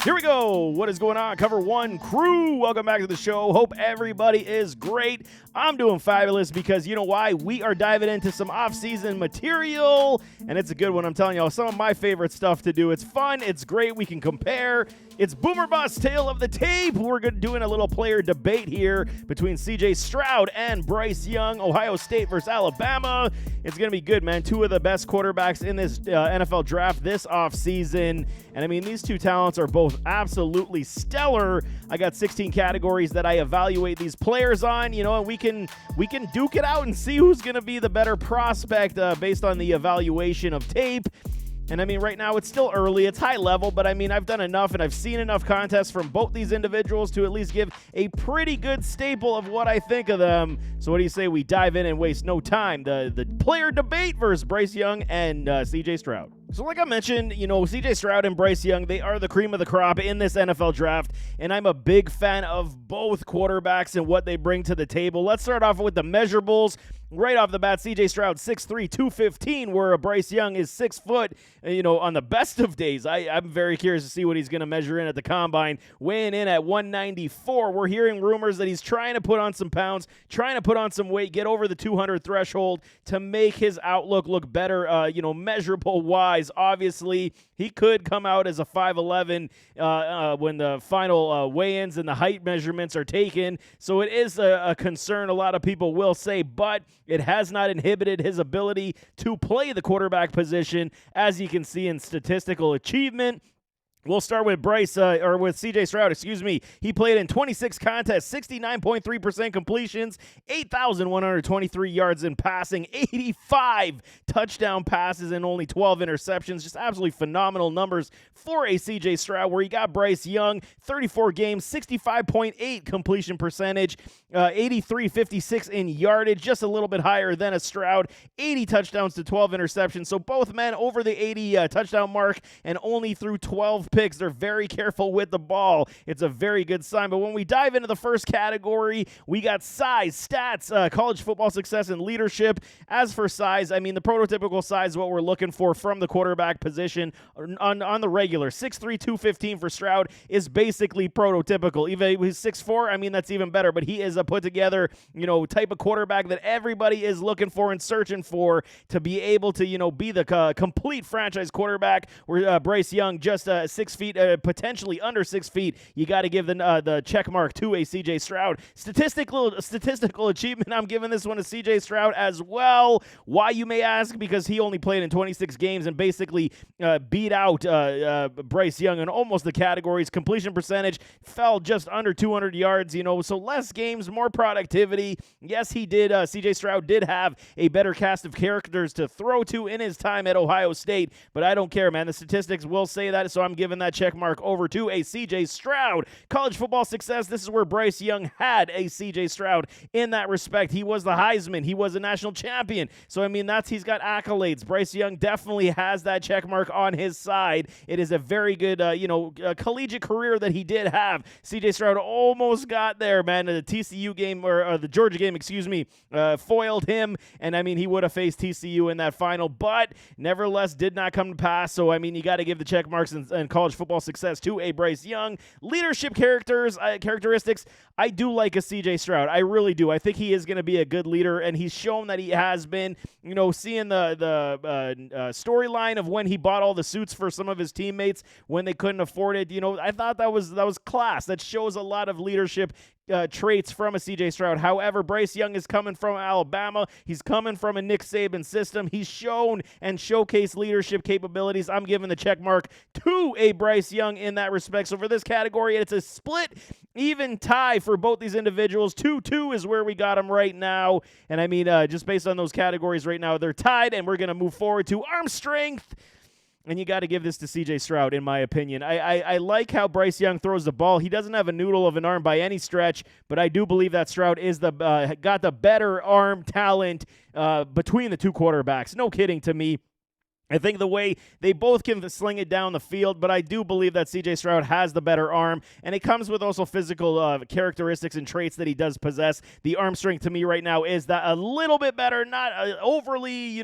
Here we go. What is going on? Cover One crew. Welcome back to the show. Hope everybody is great. I'm doing fabulous because you know why? We are diving into some off-season material, and it's a good one. I'm telling y'all, some of my favorite stuff to do. It's fun. It's great. We can compare. It's Boomer Bust, Tale of the Tape. We're doing a little player debate here between CJ Stroud and Bryce Young, Ohio State versus Alabama. It's going to be good, man. Two of the best quarterbacks in this NFL draft this offseason. And, I mean, these two talents are both absolutely stellar. I got 16 categories that I evaluate these players on, and we can duke it out and see who's going to be the better prospect based on the evaluation of tape. And, I mean, right now it's still early. It's high level, but, I mean, I've done enough and I've seen enough contests from both these individuals to at least give a pretty good staple of what I think of them. So what do you say we dive in and waste no time? The player debate versus Bryce Young and CJ Stroud. So like I mentioned, CJ Stroud and Bryce Young, they are the cream of the crop in this NFL draft, and I'm a big fan of both quarterbacks and what they bring to the table. Let's start off with the measurables. Right off the bat, CJ Stroud, 6'3", 215, where Bryce Young is 6 foot, on the best of days. I'm very curious to see what he's going to measure in at the combine, weighing in at 194. We're hearing rumors that he's trying to put on some pounds, trying to put on some weight, get over the 200 threshold to make his outlook look better, measurable-wise. Obviously, he could come out as a 5'11" when the final weigh-ins and the height measurements are taken. So it is a concern, a lot of people will say, but it has not inhibited his ability to play the quarterback position, as you can see in statistical achievement. We'll start with with CJ Stroud, He played in 26 contests, 69.3% completions, 8,123 yards in passing, 85 touchdown passes, and only 12 interceptions. Just absolutely phenomenal numbers for a CJ Stroud, where you got Bryce Young, 34 games, 65.8 completion percentage, 83.56 in yardage, just a little bit higher than a Stroud, 80 touchdowns to 12 interceptions. So both men over the 80 touchdown mark and only through 12 picks. They're very careful with the ball. It's a very good sign. But when we dive into the first category, we got size, stats, college football success, and leadership. As for size, I mean, the prototypical size is what we're looking for from the quarterback position on the regular. 6'3", 215 for Stroud is basically prototypical. Even if he's 6'4", I mean, that's even better. But he is a put-together, type of quarterback that everybody is looking for and searching for to be able to, be the complete franchise quarterback, where Bryce Young just 6 feet, potentially under 6 feet. You got to give the check mark to a CJ Stroud. Statistical achievement, I'm giving this one to CJ Stroud as well. Why, you may ask? Because he only played in 26 games and basically beat out Bryce Young in almost the categories. Completion percentage fell just under 200 yards, so less games, more productivity. Yes, he did. CJ Stroud did have a better cast of characters to throw to in his time at Ohio State, but I don't care, man. The statistics will say that, so I'm giving that check mark over to a CJ Stroud. College football success, this is where Bryce Young had a CJ Stroud in that respect. He was the Heisman. He was a national champion. So, I mean, he's got accolades. Bryce Young definitely has that check mark on his side. It is a very good, collegiate career that he did have. CJ Stroud almost got there, man. The TCU game, or the Georgia game, foiled him. And, I mean, he would have faced TCU in that final, but nevertheless did not come to pass. So, I mean, you got to give the check marks and college football success to a Bryce Young. Leadership characteristics, I do like a CJ Stroud. I really do. I think he is going to be a good leader, and he's shown that he has been. Seeing the storyline of when he bought all the suits for some of his teammates when they couldn't afford it. I thought that was class. That shows a lot of leadership traits from a CJ Stroud. However, Bryce Young is coming from Alabama. He's coming from a Nick Saban system. He's shown and showcased leadership capabilities. I'm giving the check mark to a Bryce Young in that respect. So for this category, it's a split, even tie for both these individuals. 2-2 is where we got them right now. And I mean, just based on those categories right now, they're tied, and we're going to move forward to arm strength. And you got to give this to CJ Stroud, in my opinion. I like how Bryce Young throws the ball. He doesn't have a noodle of an arm by any stretch, but I do believe that Stroud is got the better arm talent between the two quarterbacks. No kidding to me. I think the way they both can sling it down the field, but I do believe that C.J. Stroud has the better arm, and it comes with also physical characteristics and traits that he does possess. The arm strength to me right now is that a little bit better, not overly,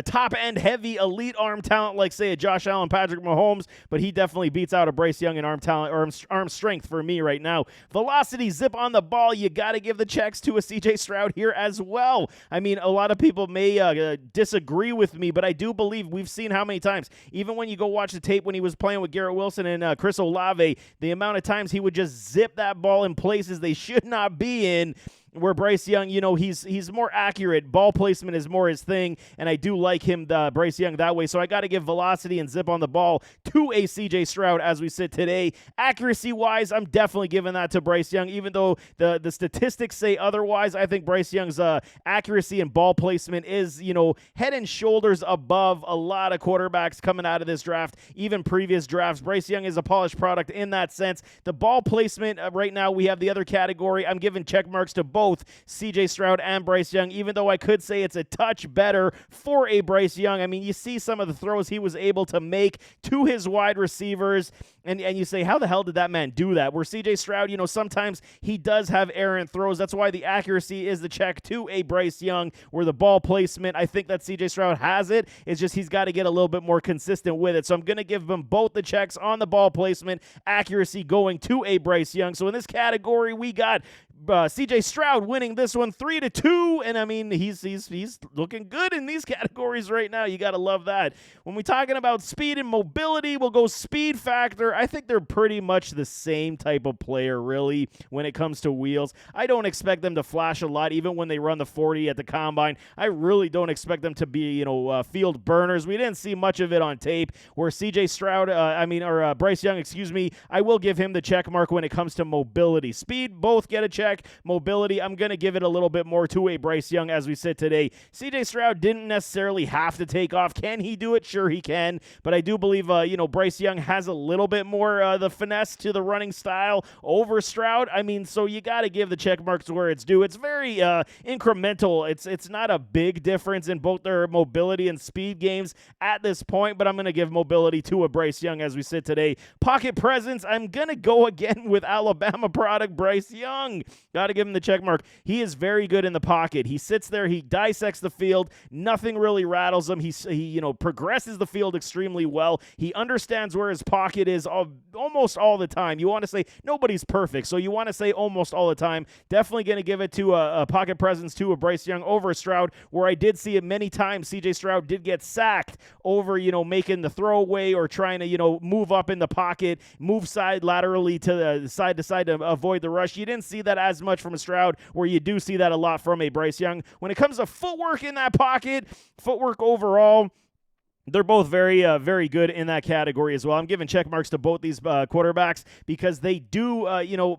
top-end heavy elite arm talent like, say, a Josh Allen, Patrick Mahomes, but he definitely beats out a Bryce Young in arm talent or arm strength for me right now. Velocity, zip on the ball, you got to give the checks to a C.J. Stroud here as well. I mean, a lot of people may disagree with me, but I do believe we've seen how many times, even when you go watch the tape when he was playing with Garrett Wilson and Chris Olave, the amount of times he would just zip that ball in places they should not be in. Where Bryce Young, he's more accurate. Ball placement is more his thing, and I do like him, Bryce Young, that way. So I got to give velocity and zip on the ball to a C.J. Stroud as we sit today. Accuracy-wise, I'm definitely giving that to Bryce Young, even though the statistics say otherwise. I think Bryce Young's accuracy and ball placement is, head and shoulders above a lot of quarterbacks coming out of this draft, even previous drafts. Bryce Young is a polished product in that sense. The ball placement, right now, we have the other category. I'm giving check marks to both C.J. Stroud and Bryce Young, even though I could say it's a touch better for a Bryce Young. I mean, you see some of the throws he was able to make to his wide receivers, and you say, how the hell did that man do that? Where C.J. Stroud, sometimes he does have errant throws. That's why the accuracy is the check to a Bryce Young, where the ball placement, I think that C.J. Stroud has it. It's just he's got to get a little bit more consistent with it. So I'm going to give them both the checks on the ball placement, accuracy going to a Bryce Young. So in this category, we got C.J. Stroud winning this one 3-2, and I mean he's looking good in these categories right now. You got to love that. When we're talking about speed and mobility, we'll go speed factor. I think they're pretty much the same type of player, really, when it comes to wheels. I don't expect them to flash a lot, even when they run the 40 at the combine. I really don't expect them to be, field burners. We didn't see much of it on tape. Where C.J. Stroud, Bryce Young, I will give him the check mark when it comes to mobility. Speed, both get a check. Mobility, I'm going to give it a little bit more to a Bryce Young as we sit today. C.J. Stroud didn't necessarily have to take off. Can he do it? Sure he can. But I do believe, Bryce Young has a little bit more the finesse to the running style over Stroud. I mean, so you got to give the check marks where it's due. It's very incremental. It's not a big difference in both their mobility and speed games at this point, but I'm going to give mobility to a Bryce Young as we sit today. Pocket presence, I'm going to go again with Alabama product Bryce Young. Got to give him the check mark. He is very good in the pocket. He sits there. He dissects the field. Nothing really rattles him. He progresses the field extremely well. He understands where his pocket is almost all the time. You want to say nobody's perfect, so you want to say almost all the time. Definitely going to give it to a pocket presence to a Bryce Young over Stroud, where I did see it many times. C.J. Stroud did get sacked over, making the throwaway or trying to, move up in the pocket, move laterally to the side to avoid the rush. You didn't see that as much from a Stroud, where you do see that a lot from a Bryce Young. When it comes to footwork in that pocket, footwork overall, they're both very, very good in that category as well. I'm giving check marks to both these quarterbacks because they do,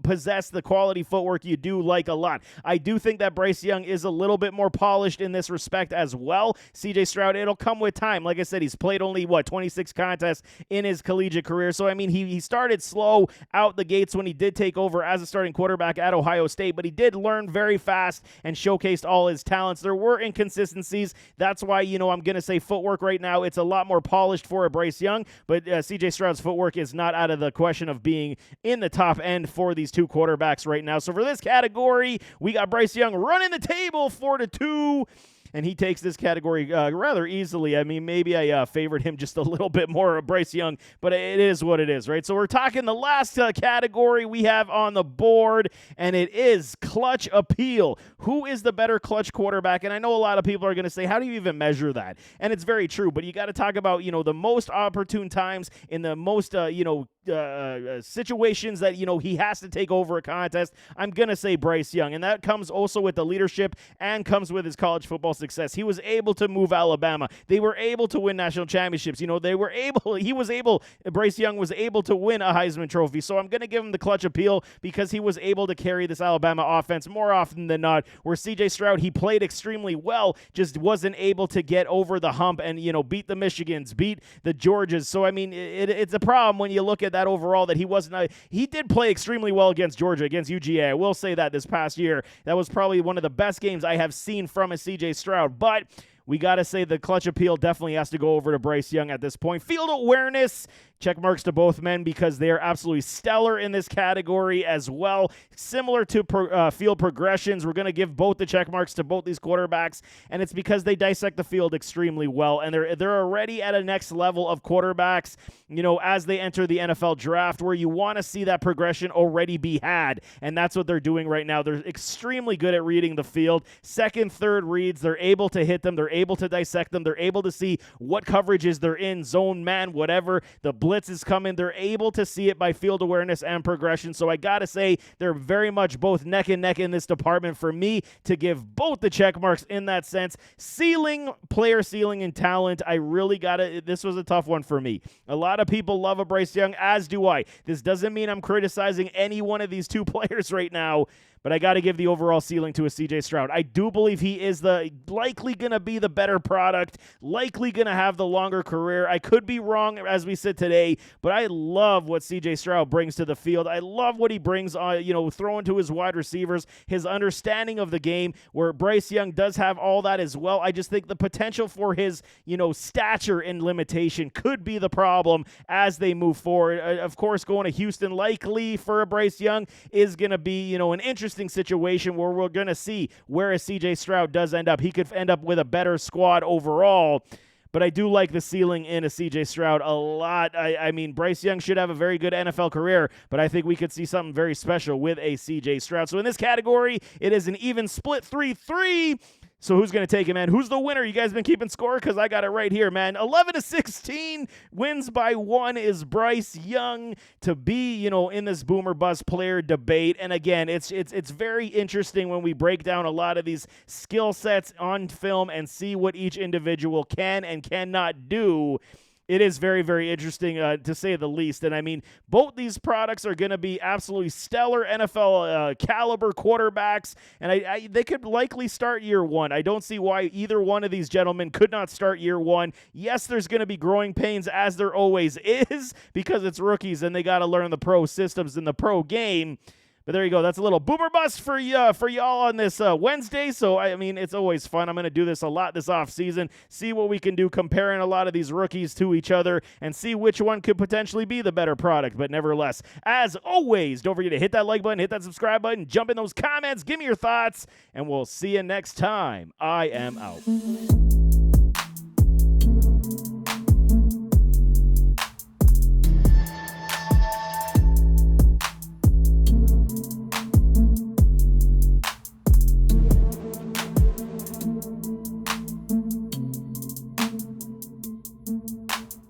possess the quality footwork you do like a lot. I do think that Bryce Young is a little bit more polished in this respect as well. C.J. Stroud, it'll come with time. Like I said, he's played only, 26 contests in his collegiate career. So, I mean, he started slow out the gates when he did take over as a starting quarterback at Ohio State, but he did learn very fast and showcased all his talents. There were inconsistencies. That's why, I'm going to say footwork right now. It's a lot more polished for a Bryce Young, but C.J. Stroud's footwork is not out of the question of being in the top end for these two quarterbacks right now. So for this category, we got Bryce Young running the table 4-2. And he takes this category rather easily. I mean, maybe I favored him just a little bit more, Bryce Young, but it is what it is, right? So we're talking the last category we have on the board, and it is clutch appeal. Who is the better clutch quarterback? And I know a lot of people are going to say, how do you even measure that? And it's very true, but you got to talk about, the most opportune times in the most, situations that, he has to take over a contest. I'm going to say Bryce Young, and that comes also with the leadership and comes with his college football success. He was able to move Alabama. They were able to win national championships. Bryce Young was able to win a Heisman Trophy. So I'm going to give him the clutch appeal because he was able to carry this Alabama offense more often than not, where C.J. Stroud, he played extremely well, just wasn't able to get over the hump and, beat the Michigans, beat the Georgias. So, I mean, it's a problem when you look at that overall that he did play extremely well against Georgia, against UGA. I will say that this past year, that was probably one of the best games I have seen from a C.J. Stroud. But we got to say the clutch appeal definitely has to go over to Bryce Young at this point. Field awareness, check marks to both men because they are absolutely stellar in this category as well. Similar to field progressions, we're going to give both the check marks to both these quarterbacks, and it's because they dissect the field extremely well, and they're already at a next level of quarterbacks, as they enter the NFL draft, where you want to see that progression already be had, and that's what they're doing right now. They're extremely good at reading the field. Second, third reads, they're able to hit them, they're able to dissect them, they're able to see what coverages they're in, zone, man, whatever, the blitz is coming, they're able to see it by field awareness and progression. So I gotta say they're very much both neck and neck in this department for me to give both the check marks in that sense. Player ceiling and talent, I really this was a tough one for me. A lot of people love a Bryce Young, as do I. This doesn't mean I'm criticizing any one of these two players right now, but I got to give the overall ceiling to a CJ Stroud. I do believe he is likely going to be the better product, likely going to have the longer career. I could be wrong as we sit today, but I love what CJ Stroud brings to the field. I love what he brings on, throwing to his wide receivers, his understanding of the game, where Bryce Young does have all that as well. I just think the potential for his, stature and limitation could be the problem as they move forward. Of course, going to Houston likely for a Bryce Young is going to be, an interesting situation where we're going to see where a CJ Stroud does end up. He could end up with a better squad overall, but I do like the ceiling in a CJ Stroud a lot. I mean, Bryce Young should have a very good NFL career, but I think we could see something very special with a CJ Stroud. So in this category, it is an even split 3-3. So who's going to take it, man? Who's the winner? You guys been keeping score? Because I got it right here, man. 11-16, wins by 1 is Bryce Young to be, in this boomer bust player debate. And again, it's very interesting when we break down a lot of these skill sets on film and see what each individual can and cannot do. It is very, very interesting to say the least. And I mean, both these products are going to be absolutely stellar NFL caliber quarterbacks, and they could likely start year one. I don't see why either one of these gentlemen could not start year one. Yes, there's going to be growing pains, as there always is, because it's rookies and they got to learn the pro systems in the pro game. But there you go. That's a little boomer bust for y'all on this Wednesday. So, I mean, it's always fun. I'm going to do this a lot this offseason, see what we can do comparing a lot of these rookies to each other and see which one could potentially be the better product. But nevertheless, as always, don't forget to hit that like button, hit that subscribe button, jump in those comments, give me your thoughts, and we'll see you next time. I am out.